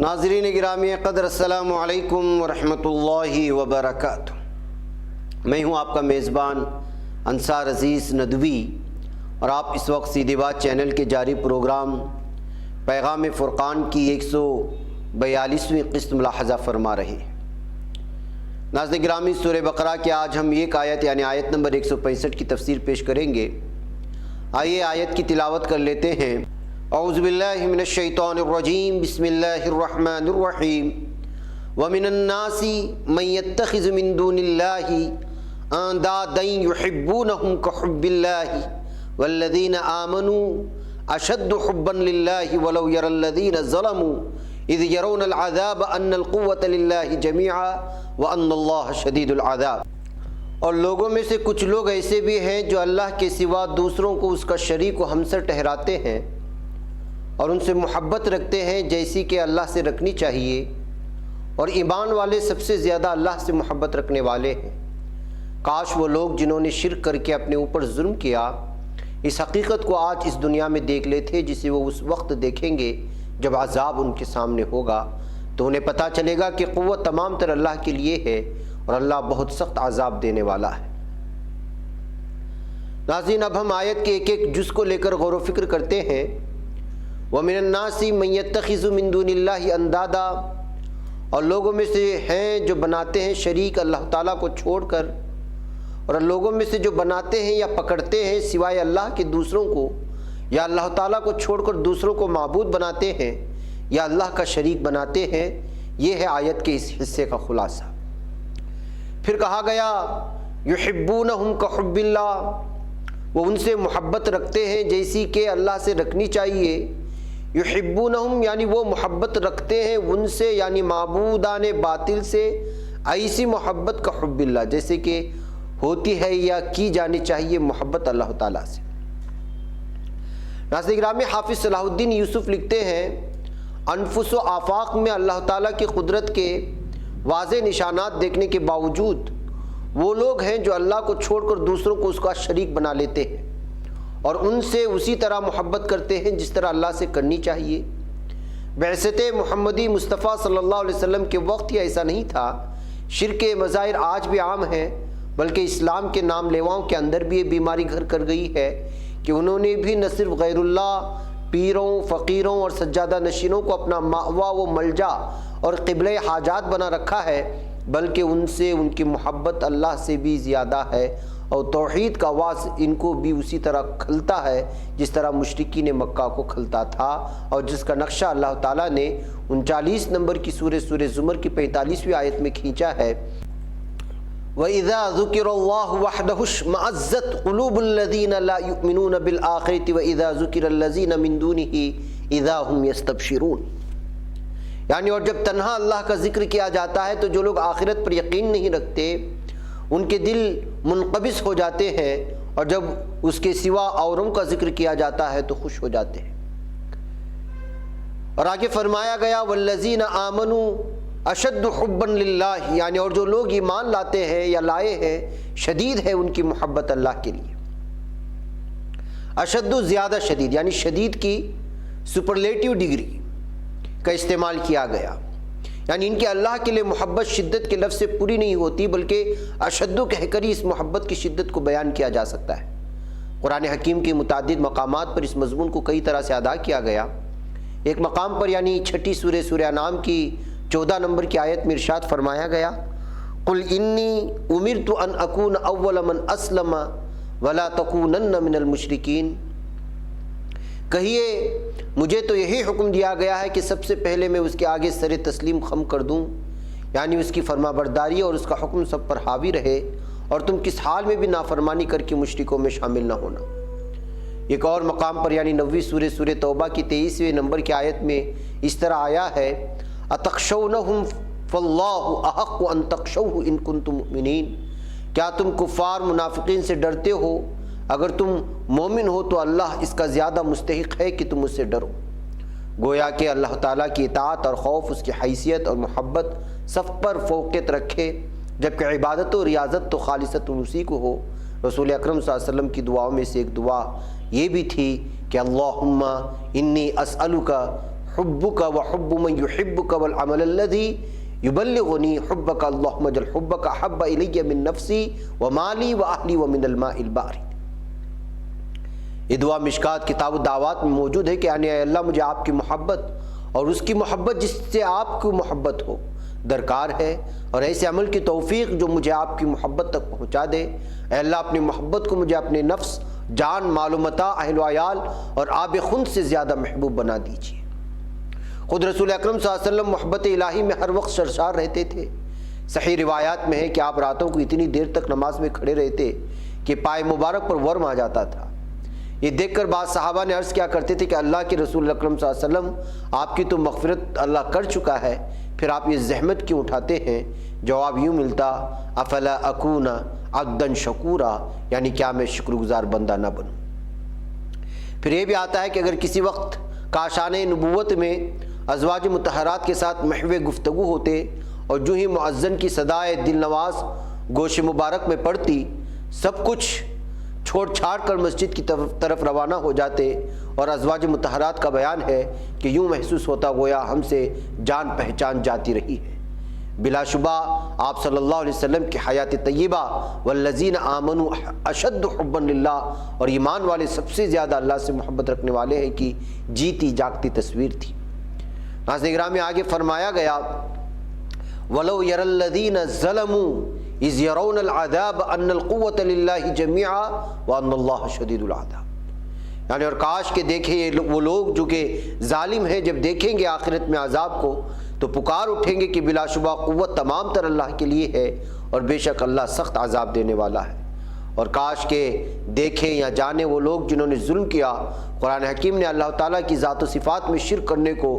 ناظرین گرامی قدر، السلام علیکم ورحمۃ اللہ وبرکاتہ۔ میں ہوں آپ کا میزبان انصار عزیز ندوی، اور آپ اس وقت سیدھی بات چینل کے جاری پروگرام پیغام فرقان کی 142ویں قسط ملاحظہ فرما رہے ہیں۔ ناظرین گرامی، سورہ بقرہ کے آج ہم ایک آیت یعنی آیت نمبر 165 کی تفسیر پیش کریں گے۔ آئیے آیت کی تلاوت کر لیتے ہیں۔ اعوذ باللہ من الشیطان الرجیم، بسم اللہ الرحمن الرحیم۔ ومن الناس من يتخذ من دون اللہ اندادا يحبونهم كحب اللہ والذین آمنوا اشد حبا للہ ولو يرى الذین ظلموا اذ يرون العذاب ان القوة للہ جميعا وان اللہ شدید العذاب۔ اور لوگوں میں سے کچھ لوگ ایسے بھی ہیں جو اللہ کے سوا دوسروں کو اس کا شریک و ہمسر ٹھہراتے ہیں اور ان سے محبت رکھتے ہیں جیسی کہ اللہ سے رکھنی چاہیے، اور ایمان والے سب سے زیادہ اللہ سے محبت رکھنے والے ہیں۔ کاش وہ لوگ جنہوں نے شرک کر کے اپنے اوپر ظلم کیا اس حقیقت کو آج اس دنیا میں دیکھ لیتے، جسے وہ اس وقت دیکھیں گے جب عذاب ان کے سامنے ہوگا، تو انہیں پتہ چلے گا کہ قوت تمام تر اللہ کے لیے ہے اور اللہ بہت سخت عذاب دینے والا ہے۔ ناظرین، اب ہم آیت کے ایک ایک جز کو لے کر غور و فکر کرتے ہیں۔ وَمِنَ النَّاسِ مَن يَتَّخِذُ مِن دُونِ اللَّهِ أَندَادًا، اور لوگوں میں سے ہیں جو بناتے ہیں شریک اللہ تعالیٰ کو چھوڑ کر، اور لوگوں میں سے جو بناتے ہیں یا پکڑتے ہیں سوائے اللہ کے دوسروں کو، یا اللہ تعالیٰ کو چھوڑ کر دوسروں کو معبود بناتے ہیں یا اللہ کا شریک بناتے ہیں۔ یہ ہے آیت کے اس حصے کا خلاصہ۔ پھر کہا گیا یحبونہم کحب اللہ، وہ ان سے محبت رکھتے ہیں جیسی کہ اللہ سے رکھنی چاہیے۔ یحبونہم یعنی وہ محبت رکھتے ہیں ان سے، یعنی معبودان باطل سے، ایسی محبت کا حب اللہ جیسے کہ ہوتی ہے یا کی جانی چاہیے محبت اللہ تعالیٰ سے۔ ناظرین گرامی، حافظ صلاح الدین یوسف لکھتے ہیں، انفس و آفاق میں اللہ تعالیٰ کی قدرت کے واضح نشانات دیکھنے کے باوجود وہ لوگ ہیں جو اللہ کو چھوڑ کر دوسروں کو اس کا شریک بنا لیتے ہیں اور ان سے اسی طرح محبت کرتے ہیں جس طرح اللہ سے کرنی چاہیے۔ بعثت محمدی مصطفیٰ صلی اللہ علیہ وسلم کے وقت ہی ایسا نہیں تھا۔ شرک کے مظاہر آج بھی عام ہیں، بلکہ اسلام کے نام لیواؤں کے اندر بھی یہ بیماری گھر کر گئی ہے کہ انہوں نے بھی نہ صرف غیر اللہ، پیروں، فقیروں اور سجادہ نشینوں کو اپنا مأویٰ و ملجا اور قبلہ حاجات بنا رکھا ہے، بلکہ ان سے ان کی محبت اللہ سے بھی زیادہ ہے، اور توحید کا واس ان کو بھی اسی طرح کھلتا ہے جس طرح مشرکین مکہ کو کھلتا تھا، اور جس کا نقشہ اللہ تعالیٰ نے 39 نمبر کی سورہ زمر کی 45ویں آیت میں کھینچا ہے۔ وَإِذَا ذُكِرَ اللَّهُ وَحْدَهُ اشْمَأَزَّتْ قُلُوبُ الَّذِينَ لَا يُؤْمِنُونَ بِالْآخِرَةِ وَإِذَا ذُكِرَ الَّذِينَ مِن دُونِهِ إِذَا هُمْ يَسْتَبْشِرُونَ، یعنی اور جب تنہا اللہ کا ذکر کیا جاتا ہے تو جو لوگ آخرت پر یقین نہیں رکھتے ان کے دل منقبض ہو جاتے ہیں، اور جب اس کے سوا اوروں کا ذکر کیا جاتا ہے تو خوش ہو جاتے ہیں۔ اور آگے فرمایا گیا وَالَّذِينَ آمَنُوا اشد حبا للہ، یعنی اور جو لوگ ایمان لاتے ہیں یا لائے ہیں شدید ہے ان کی محبت اللہ کے لیے۔ اشد زیادہ شدید، یعنی شدید کی سپرلیٹیو ڈگری کا استعمال کیا گیا، یعنی ان کے اللہ کے لیے محبت شدت کے لفظ سے پوری نہیں ہوتی، بلکہ اشد کہہ کر ہی اس محبت کی شدت کو بیان کیا جا سکتا ہے۔ قرآن حکیم کی متعدد مقامات پر اس مضمون کو کئی طرح سے ادا کیا گیا۔ ایک مقام پر یعنی چھٹی سورہ انعام کی 14 نمبر کی آیت میں ارشاد فرمایا گیا قُلْ إِنِّي أُمِرْتُ أَنْ أَكُونَ أَوَّلَ مَنْ أَسْلَمَ وَلَا تَكُونَنَّ مِنَ الْمُشْرِكِينَ، کہیے مجھے تو یہی حکم دیا گیا ہے کہ سب سے پہلے میں اس کے آگے سر تسلیم خم کر دوں، یعنی اس کی فرما برداری اور اس کا حکم سب پر حاوی رہے، اور تم کس حال میں بھی نافرمانی کر کے مشرکوں میں شامل نہ ہونا۔ ایک اور مقام پر یعنی 9ویں سورہ توبہ کی 23ویں نمبر کی آیت میں اس طرح آیا ہے اتخشونہم فاللہ احق ان تخشوہ ان کنتم مؤمنین، کیا تم کفار منافقین سے ڈرتے ہو؟ اگر تم مومن ہو تو اللہ اس کا زیادہ مستحق ہے کہ تم اس سے ڈرو۔ گویا کہ اللہ تعالیٰ کی اطاعت اور خوف اس کی حیثیت اور محبت سب پر فوقیت رکھے، جبکہ عبادت و ریاضت تو خالصت اسی کو ہو۔ رسول اکرم صلی اللہ علیہ وسلم کی دعاؤں میں سے ایک دعا یہ بھی تھی کہ اللہم انی اسألک حبک وحب من یحبک والعمل الذی یبلغنی حبک اللہم اجعل حبک احب الی من نفسی ومالی واہلی ومن الماء البارد۔ یہ دعا مشکات کتاب الدعوات میں موجود ہے کہ یعنی اے اللہ مجھے آپ کی محبت اور اس کی محبت جس سے آپ کی محبت ہو درکار ہے، اور ایسے عمل کی توفیق جو مجھے آپ کی محبت تک پہنچا دے۔ اے اللہ اپنی محبت کو مجھے اپنے نفس، جان، مال و متاع، اہل و عیال اور آب خند سے زیادہ محبوب بنا دیجیے۔ خود رسول اکرم صلی اللہ علیہ وسلم محبت الہی میں ہر وقت سرشار رہتے تھے۔ صحیح روایات میں ہے کہ آپ راتوں کو اتنی دیر تک نماز میں کھڑے رہتے کہ پائے مبارک پر ورم آ جاتا تھا۔ یہ دیکھ کر بعض صحابہ نے عرض کیا کرتے تھے کہ اللہ کے رسول اکرم صلی اللہ علیہ وسلم آپ کی تو مغفرت اللہ کر چکا ہے، پھر آپ یہ زحمت کیوں اٹھاتے ہیں؟ جواب یوں ملتا، افلا اکون عبدا شکورا، یعنی کیا میں شکر گزار بندہ نہ بنوں؟ پھر یہ بھی آتا ہے کہ اگر کسی وقت کاشان نبوت میں ازواج مطہرات کے ساتھ محو گفتگو ہوتے اور جو ہی مؤذن کی صدائے دل نواز گوش مبارک میں پڑتی، سب کچھ چھوڑ چھاڑ کر مسجد کی طرف روانہ ہو جاتے، اور ازواج مطہرات کا بیان ہے کہ یوں محسوس ہوتا گویا ہم سے جان پہچان جاتی رہی ہے۔ بلا شبہ آپ صلی اللہ علیہ وسلم کی حیات طیبہ والذین آمنوا اشد حبا للہ، اور ایمان والے سب سے زیادہ اللہ سے محبت رکھنے والے ہیں کی جیتی جاگتی تصویر تھی۔ ناظرین گرامی آگے فرمایا گیا، وَلَوْ يَرَى الَّذِينَ ظَلَمُوا اِذْ يَرَوْنَ الْعَذَابَ أَنَّ الْقُوَّةَ لِلَّهِ جَمِيعًا وَأَنَّ اللَّهَ شَدِيدُ الْعَذَابِ، یعنی اور کاش کہ دیکھیں وہ لوگ جو کہ ظالم ہیں، جب دیکھیں گے آخرت میں عذاب کو تو پکار اٹھیں گے کہ بلا شبہ قوت تمام تر اللہ کے لیے ہے، اور بے شک اللہ سخت عذاب دینے والا ہے۔ اور کاش کہ دیکھیں یا جانیں وہ لوگ جنہوں نے ظلم کیا۔ قرآن حکیم نے اللہ تعالیٰ کی ذات و صفات میں شرک کرنے کو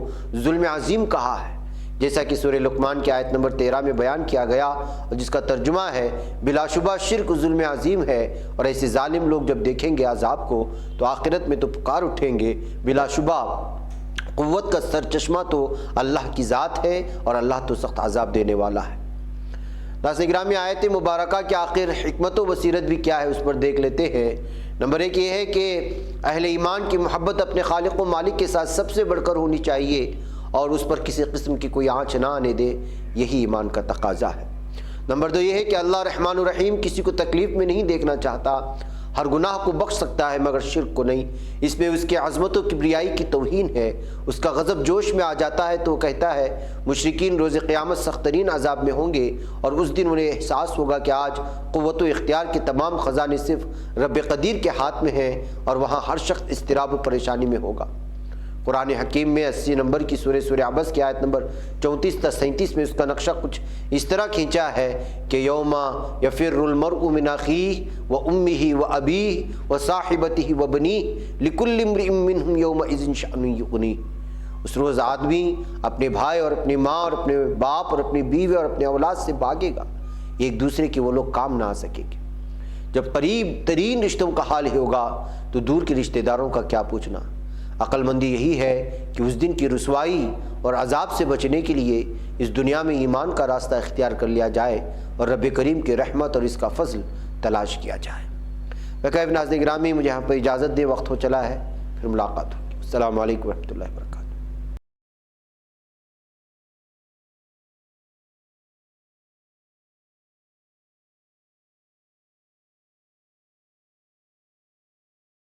ظلم عظیم کہا ہے، جیسا کہ سورہ لقمان کی آیت نمبر 13 میں بیان کیا گیا، اور جس کا ترجمہ ہے بلا شبہ شرک ظلم عظیم ہے، اور ایسے ظالم لوگ جب دیکھیں گے عذاب کو تو آخرت میں تو پکار اٹھیں گے، بلا شبہ قوت کا سرچشمہ تو اللہ کی ذات ہے، اور اللہ تو سخت عذاب دینے والا ہے۔ ناظرین گرامی آیت مبارکہ کے آخر حکمت و بصیرت بھی کیا ہے اس پر دیکھ لیتے ہیں۔ نمبر ایک یہ ہے کہ اہل ایمان کی محبت اپنے خالق و مالک کے ساتھ سب سے بڑھ کر ہونی چاہیے، اور اس پر کسی قسم کی کوئی آنچ نہ آنے دے، یہی ایمان کا تقاضا ہے۔ نمبر دو یہ ہے کہ اللہ رحمان الرحیم کسی کو تکلیف میں نہیں دیکھنا چاہتا، ہر گناہ کو بخش سکتا ہے مگر شرک کو نہیں، اس میں اس کے عظمت و کبریائی کی توہین ہے۔ اس کا غضب جوش میں آ جاتا ہے تو وہ کہتا ہے مشرکین روز قیامت سخت ترین عذاب میں ہوں گے، اور اس دن انہیں احساس ہوگا کہ آج قوت و اختیار کے تمام خزانے صرف رب قدیر کے ہاتھ میں ہیں، اور وہاں ہر شخص اضطراب و پریشانی میں ہوگا۔ قرآن حکیم میں 80 نمبر کی سورہ عبس کی آیت نمبر 34 تا 37 میں اس کا نقشہ کچھ اس طرح کھینچا ہے کہ یوم یفر المرء من اخیہ وامہ وابیہ وصاحبتہ وبنیہ لکل امرئ منہم یومئذ شأن یغنیہ۔ اس روز آدمی اپنے بھائی اور اپنی ماں اور اپنے باپ اور اپنی بیوی اور اپنے اولاد سے بھاگے گا، ایک دوسرے کے وہ لوگ کام نہ آ سکیں گے۔ جب قریب ترین رشتوں کا حال ہوگا تو دور کے رشتہ داروں کا کیا پوچھنا۔ عقل مندی یہی ہے کہ اس دن کی رسوائی اور عذاب سے بچنے کے لیے اس دنیا میں ایمان کا راستہ اختیار کر لیا جائے، اور رب کریم کی رحمت اور اس کا فضل تلاش کیا جائے۔ ناظرین گرامی مجھے یہاں پر اجازت دے، وقت ہو چلا ہے، پھر ملاقات ہوگی۔ السلام علیکم ورحمۃ اللہ وبرکاتہ۔